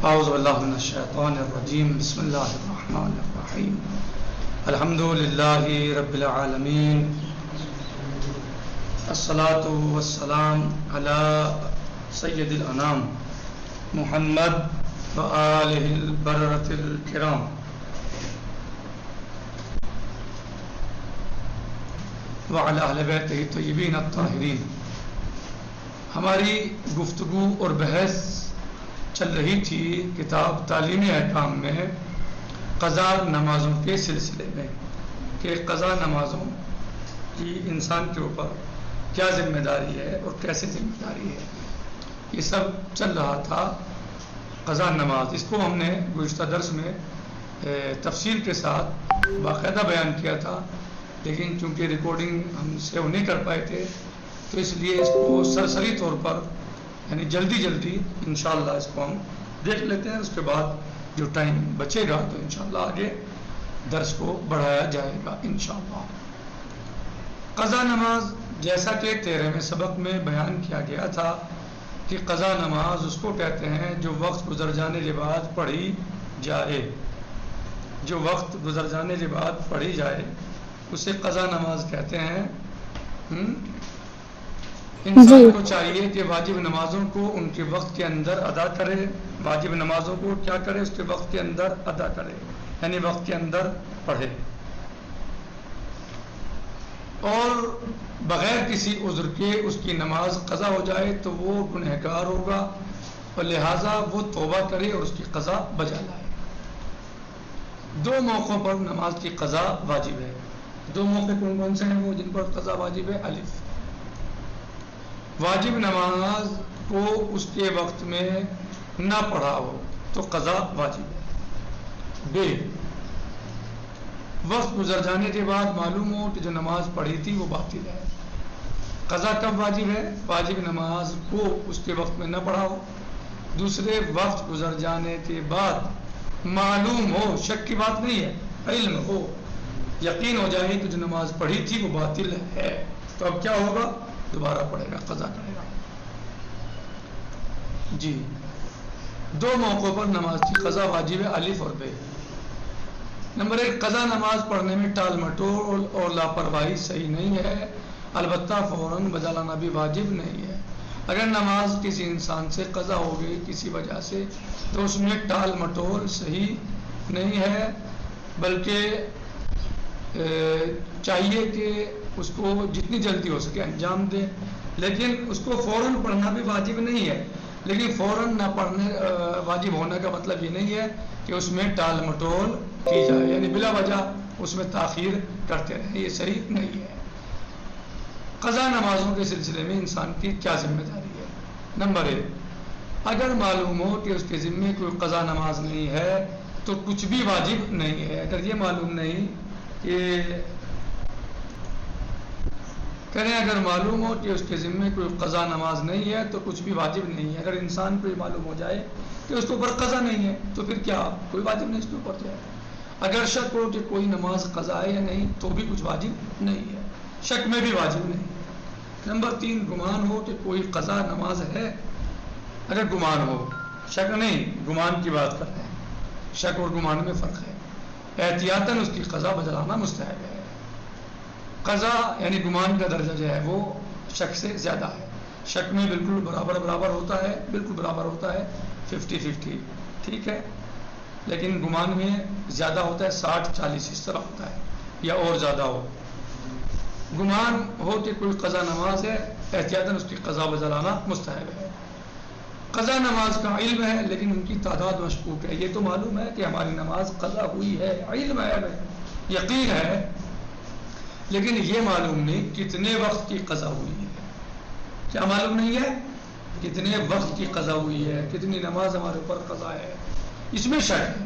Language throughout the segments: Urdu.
اعوذ باللہ من الشیطان الرجیم بسم اللہ الرحمن الرحیم الحمد للہ رب العالمین الصلاۃ والسلام علی سید الانام محمد وآلہ البررۃ الکرام وعلی اہل بیتہ الطیبین الطاہرین۔ ہماری گفتگو اور بحث چل رہی تھی کتاب تعلیمی احکام میں قضا نمازوں کے سلسلے میں کہ قضا نمازوں کی انسان کے اوپر کیا ذمہ داری ہے اور کیسے ذمہ داری ہے، یہ سب چل رہا تھا۔ قضا نماز اس کو ہم نے گزشتہ درس میں تفصیل کے ساتھ باقاعدہ بیان کیا تھا، لیکن چونکہ ریکارڈنگ ہم سیو نہیں کر پائے تھے تو اس لیے اس کو سرسری طور پر یعنی جلدی انشاءاللہ اس کو ہم دیکھ لیتے ہیں۔ اس کے بعد جو ٹائم بچے گا تو انشاءاللہ آگے درس کو بڑھایا جائے گا انشاءاللہ۔ قضا نماز جیسا کہ 13ویں سبق میں بیان کیا گیا تھا کہ قضا نماز اس کو کہتے ہیں جو وقت گزر جانے کے بعد پڑھی جائے، جو وقت گزر جانے کے بعد پڑھی جائے اسے قضا نماز کہتے ہیں۔ انسان کو چاہیے کہ واجب نمازوں کو ان کے وقت کے اندر ادا کرے، واجب نمازوں کو کیا کرے، اس کے وقت کے اندر ادا کرے، یعنی وقت کے اندر پڑھے، اور بغیر کسی عذر کے اس کی نماز قضا ہو جائے تو وہ گنہگار ہوگا اور لہٰذا وہ توبہ کرے اور اس کی قضا بجا لائے۔ دو موقعوں پر نماز کی قضا واجب ہے۔ دو موقع کون کون سے ہیں وہ جن پر قضا واجب ہے؟ الف، واجب نماز کو اس کے وقت میں نہ پڑھا ہو تو قضا واجب ہے۔ بے، وقت گزر جانے کے بعد معلوم ہو کہ جو نماز پڑھی تھی وہ باطل ہے۔ قضا کب واجب ہے؟ واجب نماز کو اس کے وقت میں نہ پڑھا ہو، دوسرے وقت گزر جانے کے بعد معلوم ہو، شک کی بات نہیں ہے، علم ہو، یقین ہو جائے کہ جو نماز پڑھی تھی وہ باطل ہے، تو اب کیا ہوگا؟ دوبارہ پڑھے گا، قضا کرے گا۔ جی، دو موقعوں پر نماز کی قضا واجب ہے، الف اور بے۔ نمبر 1، قضا نماز پڑھنے میں ٹال مٹول اور لاپرواہی صحیح نہیں ہے، البتہ فوراً بجا لانا بھی واجب نہیں ہے۔ اگر نماز کسی انسان سے قضا ہو گئی کسی وجہ سے تو اس میں ٹال مٹول صحیح نہیں ہے، بلکہ چاہیے کہ اس کو جتنی جلدی ہو سکے انجام دے، لیکن اس کو فوراً پڑھنا بھی واجب نہیں ہے۔ لیکن فوراً نہ پڑھنے واجب ہونے کا مطلب یہ نہیں ہے کہ اس میں ٹال مٹول کی جائے، یعنی بلا وجہ اس میں تاخیر کرتے رہیں، یہ صحیح نہیں ہے۔ قضا نمازوں کے سلسلے میں انسان کی کیا ذمہ داری ہے؟ نمبر 1، اگر معلوم ہو کہ اس کے ذمے کوئی قضا نماز نہیں ہے تو کچھ بھی واجب نہیں ہے۔ اگر یہ معلوم نہیں کہ کہنے اگر معلوم ہو کہ اس کے ذمے کوئی قضا نماز نہیں ہے تو کچھ بھی واجب نہیں ہے۔ اگر انسان کو یہ معلوم ہو جائے کہ اس کے اوپر قضا نہیں ہے تو پھر کیا کوئی واجب نہیں اس کے اوپر جائے۔ اگر شک ہو کہ کوئی نماز قضا ہے یا نہیں تو بھی کچھ واجب نہیں ہے، شک میں بھی واجب نہیں ہے۔ نمبر 3، گمان ہو کہ کوئی قضا نماز ہے۔ اگر گمان ہو، شک نہیں، گمان کی بات کر رہے ہیں، شک اور گمان میں فرق ہے۔ احتیاطاً اس کی قضا بجلانا مستحب ہے۔ قضا یعنی گمان کا درجہ جو ہے وہ شک سے زیادہ ہے، شک میں بالکل برابر ہوتا ہے، بالکل برابر ہوتا ہے 50-50، ٹھیک ہے، لیکن گمان میں زیادہ ہوتا ہے 60-40 اس طرح ہوتا ہے، یا اور زیادہ ہو۔ گمان ہو کہ کوئی قضا نماز ہے، احتیاطاً اس کی قضا بجلانا مستحب ہے۔ قضا نماز کا علم ہے لیکن ان کی تعداد مشکوک ہے۔ یہ تو معلوم ہے کہ ہماری نماز قضا ہوئی ہے، علم ہے، یقین ہے، لیکن یہ معلوم نہیں کتنے وقت کی قضا ہوئی ہے۔ کیا معلوم نہیں ہے؟ کتنے وقت کی قضا ہوئی ہے، کتنی نماز ہمارے اوپر قضا ہے، اس میں شک ہے۔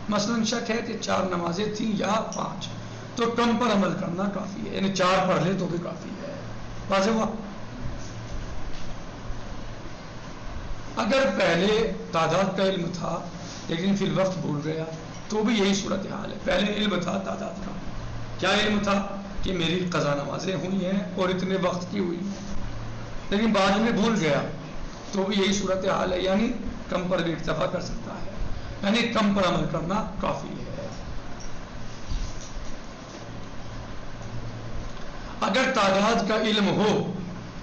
مثلاً شک ہے کہ 4 نمازیں تھیں یا 5، تو کم پر عمل کرنا کافی ہے، یعنی 4 پڑھ لے تو بھی کافی ہے۔ واضح ہوا؟ اگر پہلے تعداد کا علم تھا لیکن فی الوقت بھول گیا تو بھی یہی صورتحال ہے۔ پہلے علم تھا تعداد کا، کیا علم تھا کہ میری قضا نمازیں ہوئی ہیں اور اتنے وقت کی ہوئی ہیں، لیکن بعد میں بھول گیا تو بھی یہی صورتحال ہے، یعنی کم پر بھی اکتفا کر سکتا ہے، یعنی کم پر عمل کرنا کافی ہے۔ اگر تعداد کا علم ہو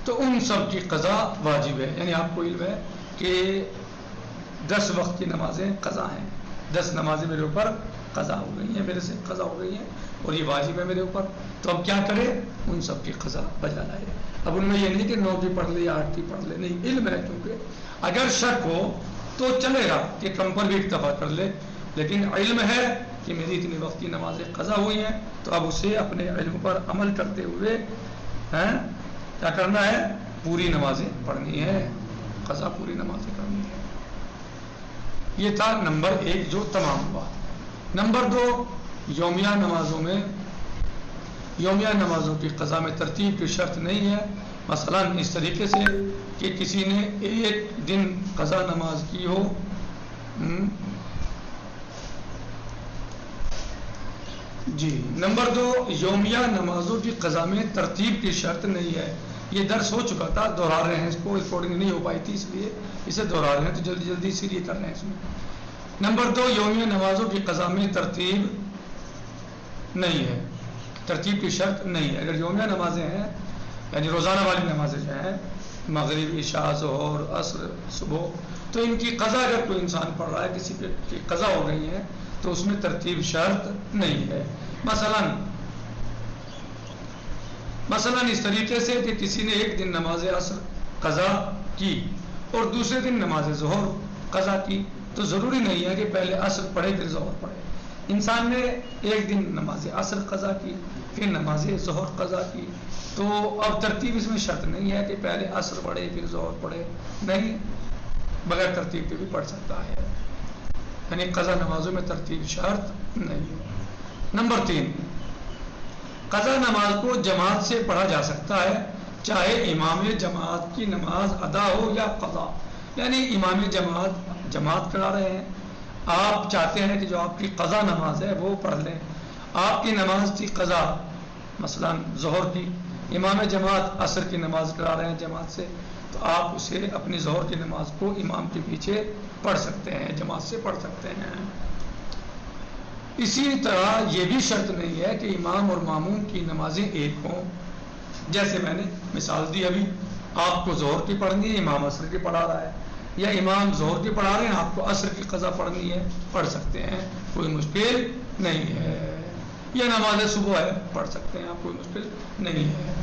تو ان سب کی قضا واجب ہے، یعنی آپ کو علم ہے کہ 10 وقت کی نمازیں قضا ہیں، 10 نمازیں میرے اوپر قضا ہو گئی ہیں، میرے سے قضا ہو گئی ہیں اور یہ واجب ہے میرے اوپر، تو اب کیا کرے؟ ان سب کی قضا بجا لائے۔ اب ان میں یہ نہیں کہ 9 کی پڑھ لے یا 8 کی پڑھ لے، نہیں، علم ہے، کیونکہ اگر شک ہو تو چلے گا کہ کم پر بھی اکتفا کر لے، لیکن علم ہے کہ میری اتنی وقت کی نمازیں قضا ہوئی ہیں، تو اب اسے اپنے علم پر عمل کرتے ہوئے کیا کرنا ہے؟ پوری نمازیں پڑھنی ہے، قضا پوری نمازیں کرنی ہے۔ یہ تھا نمبر 1 جو تمام ہوا۔ نمبر 2، یومیہ نمازوں میں، یومیہ نمازوں کی قضا میں ترتیب کی شرط نہیں ہے، مثلا اس طریقے سے کہ کسی نے ایک دن قضا نماز کی ہو، جی۔ نمبر 2، یومیہ نمازوں کی قضا میں ترتیب کی شرط نہیں ہے، یہ درس ہو چکا تھا، دہرا رہے ہیں اس کو، ریکارڈنگ نہیں ہو پائی تھی اس لیے اسے دہرا رہے ہیں، تو جلدی جلدی اسی لیے کر رہے ہیں اس میں۔ نمبر 2، یومیہ نمازوں کی قضا میں ترتیب نہیں ہے، ترتیب کی شرط نہیں ہے۔ اگر یومیہ نمازیں ہیں یعنی روزانہ والی نمازیں جو ہیں، مغرب، عشاء، ظہر، عصر، صبح، تو ان کی قضا اگر کوئی انسان پڑھ رہا ہے، کسی کی قضا ہو گئی ہے، تو اس میں ترتیب شرط نہیں ہے۔ مثلا اس طریقے سے کہ کسی نے ایک دن نماز عصر قضا کی اور دوسرے دن نماز ظہر قضا کی، تو ضروری نہیں ہے کہ پہلے عصر پڑھے پھر ظہر پڑھے۔ انسان نے ایک دن نماز عصر قضا کی پھر نماز ظہر قضا کی، تو اب ترتیب اس میں شرط نہیں ہے کہ پہلے عصر پڑھے پھر ظہر پڑھے، نہیں، بغیر ترتیب کے بھی پڑھ سکتا ہے، یعنی قضا نمازوں میں ترتیب شرط نہیں ہے۔ نمبر 3، قضا نماز کو جماعت سے پڑھا جا سکتا ہے، چاہے امام جماعت کی نماز ادا ہو یا قضا، یعنی امام جماعت کرا رہے ہیں، آپ چاہتے ہیں کہ جو آپ کی قضا نماز ہے وہ پڑھ لیں، آپ کی نماز کی قضا مثلا ظہر کی، امام جماعت عصر کی نماز کرا رہے ہیں جماعت سے، تو آپ اسے اپنی ظہر کی نماز کو امام کے پیچھے پڑھ سکتے ہیں، جماعت سے پڑھ سکتے ہیں۔ اسی طرح یہ بھی شرط نہیں ہے کہ امام اور ماموم کی نمازیں ایک ہوں، جیسے میں نے مثال دی ابھی، آپ کو ظہر کی پڑھنی ہے، امام عصر کی پڑھا رہا ہے، یا امام ظہر کی پڑھا رہے ہیں، آپ کو عصر کی قضا پڑھنی ہے، پڑھ سکتے ہیں، کوئی مشکل نہیں ہے، یا نماز صبح ہے، پڑھ سکتے ہیں آپ، کوئی مشکل نہیں ہے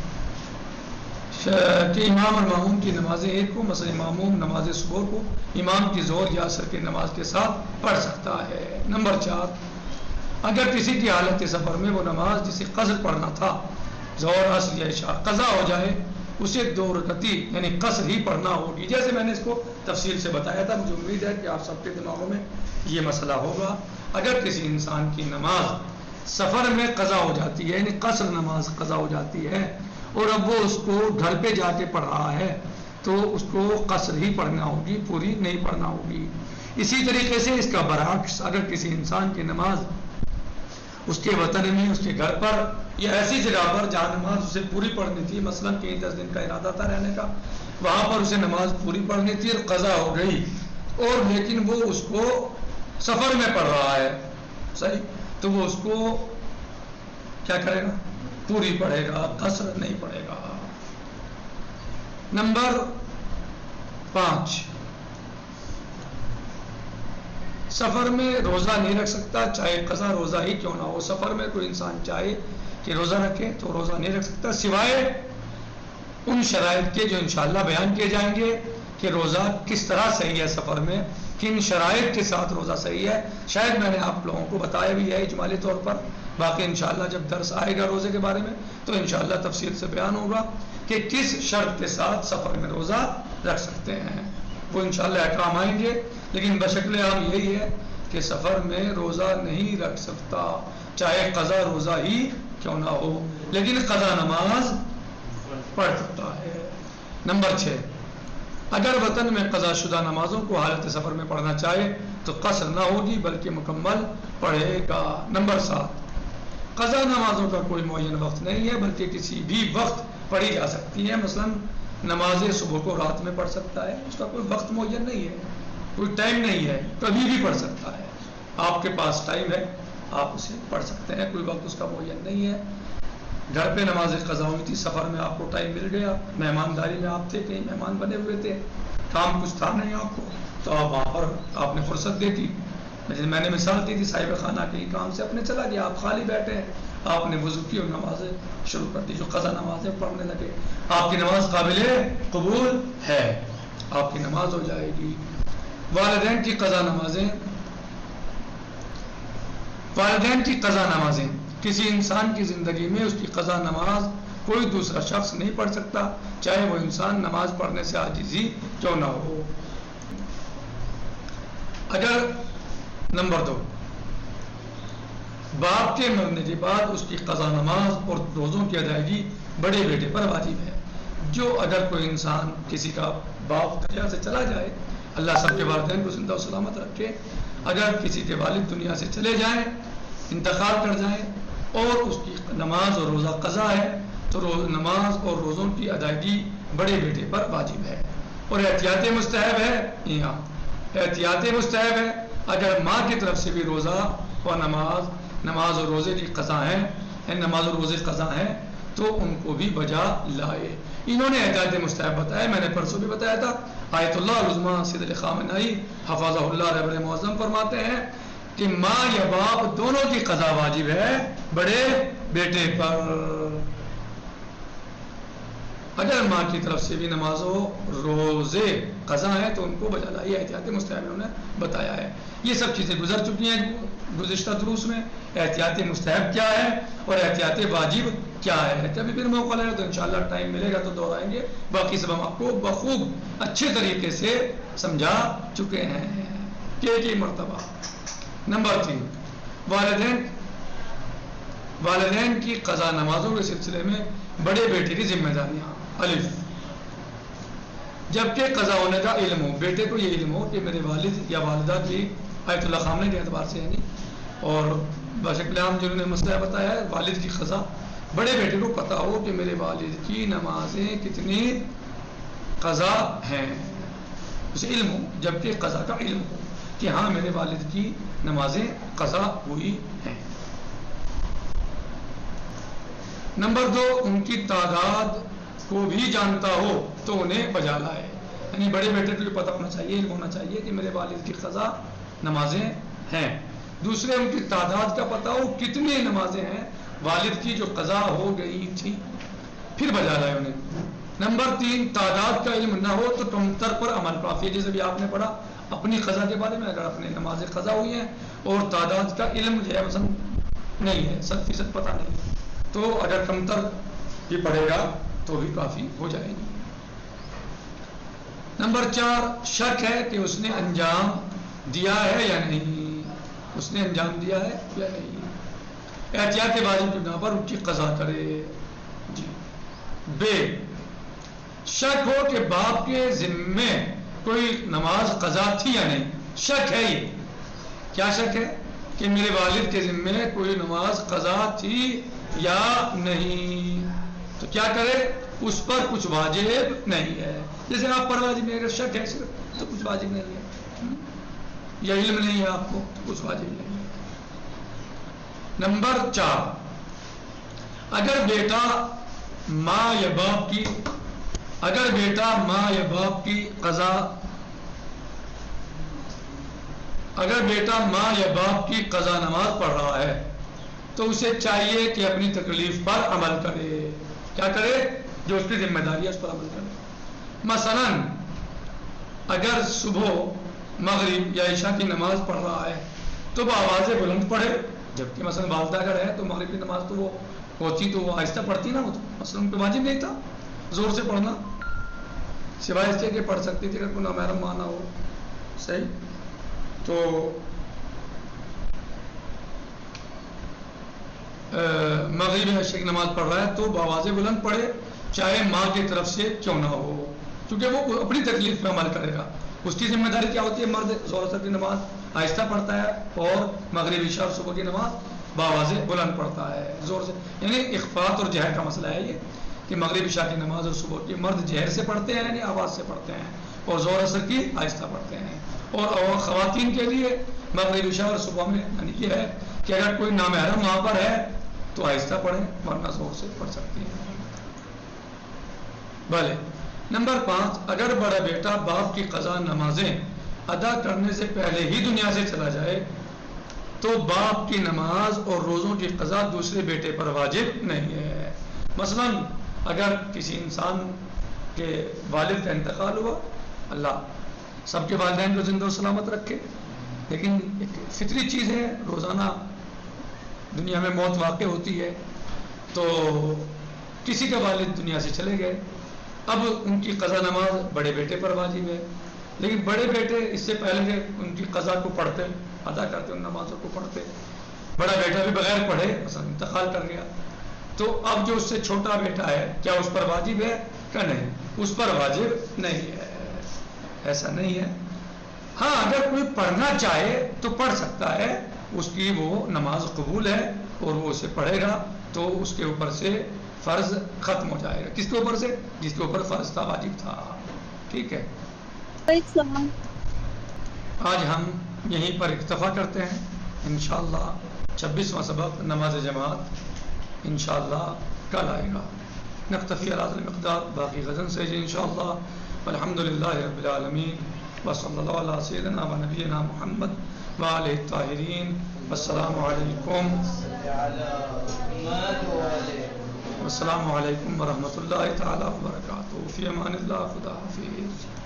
کہ امام اور ماموم کی نمازیں ایک ہوں، مثلا ماموم نماز صبح کو امام کی ظہر یا عصر کی نماز کے ساتھ پڑھ سکتا ہے۔ نمبر 4، اگر کسی کی حالت سفر میں وہ نماز جسے قصر پڑھنا تھا، ظہر، عصر یا عشاء، قضا ہو جائے، اسے 2 رکعتی یعنی قصر ہی پڑھنا ہوگی، جیسے میں نے اس کو تفصیل سے بتایا تھا، مجھے امید ہے کہ آپ سب کے دماغوں میں یہ مسئلہ ہوگا۔ اگر کسی انسان کی نماز سفر میں قضا ہو جاتی ہے، یعنی قصر نماز قضا ہو جاتی ہے، اور اب وہ اس کو گھر پہ جا کے پڑھ رہا ہے، تو اس کو قصر ہی پڑھنا ہوگی، پوری نہیں پڑھنا ہوگی۔ اسی طریقے سے اس کا برعکس، اگر کسی انسان کی نماز اس کے وطن میں، اس کے گھر پر یا ایسی جگہ پر جہاں نماز اسے پوری پڑھنی تھی، مثلا کہیں 10 دن کا ارادہ تھا رہنے کا، وہاں پر اسے نماز پوری پڑھنی تھی اور قضا ہو گئی، اور لیکن وہ اس کو سفر میں پڑھ رہا ہے، صحیح، تو وہ اس کو کیا کرے گا؟ پوری پڑھے گا، قصر نہیں پڑھے گا۔ نمبر 5، سفر میں روزہ نہیں رکھ سکتا، چاہے قضا روزہ ہی کیوں نہ ہو۔ سفر میں کوئی انسان چاہے کہ روزہ رکھے تو روزہ نہیں رکھ سکتا، سوائے ان شرائط کے جو انشاءاللہ بیان کیے جائیں گے کہ روزہ کس طرح صحیح ہے، سفر میں کن شرائط کے ساتھ روزہ صحیح ہے، شاید میں نے آپ لوگوں کو بتایا بھی ہے اجمالی طور پر، باقی انشاءاللہ جب درس آئے گا روزے کے بارے میں تو انشاءاللہ تفصیل سے بیان ہوگا کہ کس شرط کے ساتھ سفر میں روزہ رکھ سکتے ہیں، وہ انشاءاللہ احکام آئیں گے، لیکن بشکل عام یہی ہے کہ سفر میں روزہ نہیں رکھ سکتا، چاہے قضا روزہ ہی کیوں نہ ہو، لیکن قضا نماز پڑھ سکتا ہے۔ نمبر 6، اگر وطن میں قضا شدہ نمازوں کو حالت سفر میں پڑھنا چاہے تو قصر نہ ہوگی بلکہ مکمل پڑھے گا۔ نمبر 7، قضا نمازوں کا کوئی معین وقت نہیں ہے بلکہ کسی بھی وقت پڑھی جا سکتی ہے، مثلا نماز صبح کو رات میں پڑھ سکتا ہے، اس کا کوئی وقت معین نہیں ہے، کوئی ٹائم نہیں ہے، کبھی بھی پڑھ سکتا ہے. آپ کے پاس ٹائم ہے، آپ اسے پڑھ سکتے ہیں، کوئی وقت اس کا معین نہیں ہے. گھر پہ نماز قضا ہوئی تھی، سفر میں آپ کو ٹائم مل گیا، مہمانداری میں آپ تھے، کہیں مہمان بنے ہوئے تھے، کام کچھ تھا نہیں آپ کو، تو آپ وہاں پر آپ نے فرصت دے دی. میں نے مثال دی تھی، صاحب خانہ کے کام سے اپنے چلا گیا، آپ خالی بیٹھے ہیں، آپ نے وضو کی اور نمازیں شروع کر دی، جو قضا نمازیں پڑھنے لگے، آپ کی نماز قابل قبول ہے، آپ کی نماز ہو جائے گی. والدین کی قضا نمازیں، والدین کی قضا نمازیں، کسی انسان کی زندگی میں اس کی قضا نماز کوئی دوسرا شخص نہیں پڑھ سکتا، چاہے وہ انسان نماز پڑھنے سے عاجزی کیوں نہ ہو. اگر نمبر 2، باپ کے مرنے کے بعد اس کی قضا نماز اور روزوں کی ادائیگی بڑے بیٹے پر واجب ہے. جو اگر کوئی انسان کسی کا باپ دنیا سے چلا جائے، اللہ سب کے والدین کو زندہ و سلامت رکھے، اگر کسی کے والد دنیا سے چلے جائیں، انتقال کر جائیں، اور اس کی نماز اور روزہ قضا ہے، تو نماز اور روزوں کی ادائیگی بڑے بیٹے پر واجب ہے. اور احتیاط مستحب ہے، یہاں احتیاط مستحب ہے، اگر ماں کی طرف سے بھی روزہ اور نماز اور روزے کی قضا ہیں، نماز اور روزے قضا ہیں، تو ان کو بھی بجا لائے. انہوں نے احتیاط مستحب بتایا، میں نے پرسوں بھی بتایا تھا. آیت اللہ العظمیٰ سید علی خامنہئی حفظہ اللہ رب المعظم فرماتے ہیں کہ ماں یا باپ دونوں کی قضا واجب ہے بڑے بیٹے پر. اگر ماں کی طرف سے بھی نماز و روزے قضا ہیں تو ان کو بجا لائے، احتیاط مستحب انہوں نے بتایا ہے. یہ سب چیزیں گزر چکی ہیں گزشتہ دروس میں، احتیاط مستحب کیا ہے اور احتیاط واجب کیا ہے. جب پھر موقع لگے تو انشاءاللہ ٹائم ملے گا تو دہرائیں گے، باقی سب ہم آپ کو بخوب اچھے طریقے سے سمجھا چکے ہیں کہ مرتبہ. نمبر 3، والدین کی قضا نمازوں کے سلسلے میں بڑے بیٹے کی ذمہ داریاں. الف، جبکہ قضا ہونے کا علم ہو، بیٹے کو یہ علم ہو کہ میرے والد یا والدہ کی آیت اللہ خامنہ کے اعتبار سے یعنی، اور بشکل عام جنہوں نے مسئلہ بتایا ہے والد کی قضا، بڑے بیٹے کو پتا ہو کہ میرے والد کی نمازیں کتنی قضا ہیں، اسے علم ہو، جبکہ قضا کا علم ہو کہ ہاں میرے والد کی نمازیں قضا ہوئی ہیں. نمبر 2، ان کی تعداد کو بھی جانتا ہو تو انہیں بجا لائے. یعنی بڑے بیٹے کو پتہ ہونا چاہیے، علم ہونا چاہیے کہ میرے والد کی قضا نمازیں ہیں. دوسرے، ان کی تعداد کا پتہ ہو کتنی نمازیں ہیں والد کی جو قضا ہو گئی تھی، پھر بجا لائے انہیں. نمبر 3، تعداد کا علم نہ ہو تو کمتر پر عمل کافی ہے. جیسے بھی آپ نے پڑھا اپنی قضا کے بارے میں، اگر اپنی نمازیں قضا ہوئی ہیں اور تعداد کا علم جو ہے مثلا نہیں ہے، 100% پتہ نہیں ہے، تو اگر کمتر بھی پڑے گا تو بھی کافی ہو جائے گی. نمبر 4، شک ہے کہ اس نے انجام دیا ہے یا نہیں، اس نے انجام دیا ہے یا نہیں، احتیاط واجب کی بنا پر ان کی قضا کرے. جی. بے، شک ہو کہ باپ کے ذمے کوئی نماز قضا تھی یا نہیں، شک ہے. یہ کیا شک ہے کہ میرے والد کے ذمے کوئی نماز قضا تھی یا نہیں، تو کیا کرے، اس پر کچھ واجب نہیں ہے. جیسے آپ پر واجب نہیں، اگر شک ہے صرف تو کچھ واجب نہیں ہے، یا علم نہیں ہے آپ کو تو کچھ واجب نہیں ہے. نمبر 4، اگر بیٹا ماں یا باپ کی قضا، اگر بیٹا ماں یا باپ کی قضا نماز پڑھ رہا ہے تو اسے چاہیے کہ اپنی تکلیف پر عمل کرے. کیا کرے، جو اس کی ذمہ داری ہے اس پر عمل کرے. مثلا اگر صبح، مغرب یا عشاء کی نماز پڑھ رہا ہے تو وہ آواز بلند پڑھے، جبکہ مثلا والدہ اگر ہے تو مغرب کی نماز تو وہ ہوتی تو وہ آہستہ پڑھتی نا، وہ تو مثلا ان پہ واجب نہیں تھا زور سے پڑھنا، سوائے اس کے پڑھ سکتی تھی اگر کوئی نامحرم مانا ہو. صحیح. تو مغرب عشاء کی نماز پڑھ رہا ہے تو آواز بلند پڑھے، چاہے ماں کی طرف سے کیوں نہ ہو، کیونکہ وہ اپنی تکلیف پہ عمل کرے گا. اس کی ذمہ داری کیا ہوتی ہے، مرد ظہر اثر کی نماز آہستہ پڑھتا ہے اور مغرب عشاء اور صبح کی نماز باواز بلند پڑھتا ہے زور سے. یعنی اخفاء اور جہر کا مسئلہ ہے یہ کہ مغرب عشاء کی نماز اور صبح کی مرد جہر سے پڑھتے ہیں یعنی آواز سے پڑھتے ہیں، اور ظہر اثر کی آہستہ پڑھتے ہیں. اور خواتین کے لیے مغرب عشاء اور صبح میں یعنی یہ ہے کہ اگر کوئی نامحرم وہاں پر ہے تو آہستہ پڑھیں ورنہ زور سے پڑھ سکتی ہیں. بھلے. نمبر 5، اگر بڑا بیٹا باپ کی قضا نمازیں ادا کرنے سے پہلے ہی دنیا سے چلا جائے تو باپ کی نماز اور روزوں کی قضا دوسرے بیٹے پر واجب نہیں ہے. مثلا اگر کسی انسان کے والد کا انتقال ہوا، اللہ سب کے والدین کو زندہ و سلامت رکھے، لیکن ایک فطری چیز ہے، روزانہ دنیا میں موت واقع ہوتی ہے، تو کسی کا والد دنیا سے چلے گئے، اب ان کی قضا نماز بڑے بیٹے پر واجب ہے. لیکن بڑے بیٹے اس سے پہلے کہ ان کی قضا کو پڑھتے، ادا کرتے، ان نمازوں کو پڑھتے، بڑا بیٹا بھی بغیر پڑھے مثلا انتقال کر گیا، تو اب جو اس سے چھوٹا بیٹا ہے کیا اس پر واجب ہے کہ نہیں؟ اس پر واجب نہیں ہے، ایسا نہیں ہے. ہاں اگر کوئی پڑھنا چاہے تو پڑھ سکتا ہے، اس کی وہ نماز قبول ہے اور وہ اسے پڑھے گا تو اس کے اوپر سے فرض ختم ہو جائے گا. کس کے اوپر سے؟ جس کے اوپر فرض تھا، واجب تھا. ٹھیک ہے. آج ہم یہیں پر اکتفا کرتے ہیں. انشاءاللہ 26واں سبق نماز جماعت انشاءاللہ کل آئے گا. نکتفی علی هذا المقدار، باقی غزن سے جی انشاءاللہ. الحمدللہ رب العالمین وصلی اللہ علی سیدنا و نبینا محمد وآلہ الطاہرین. السلام علیکم ورحمۃ اللہ تعالی وبرکاتہ. فی امان اللہ. خدا حافظ.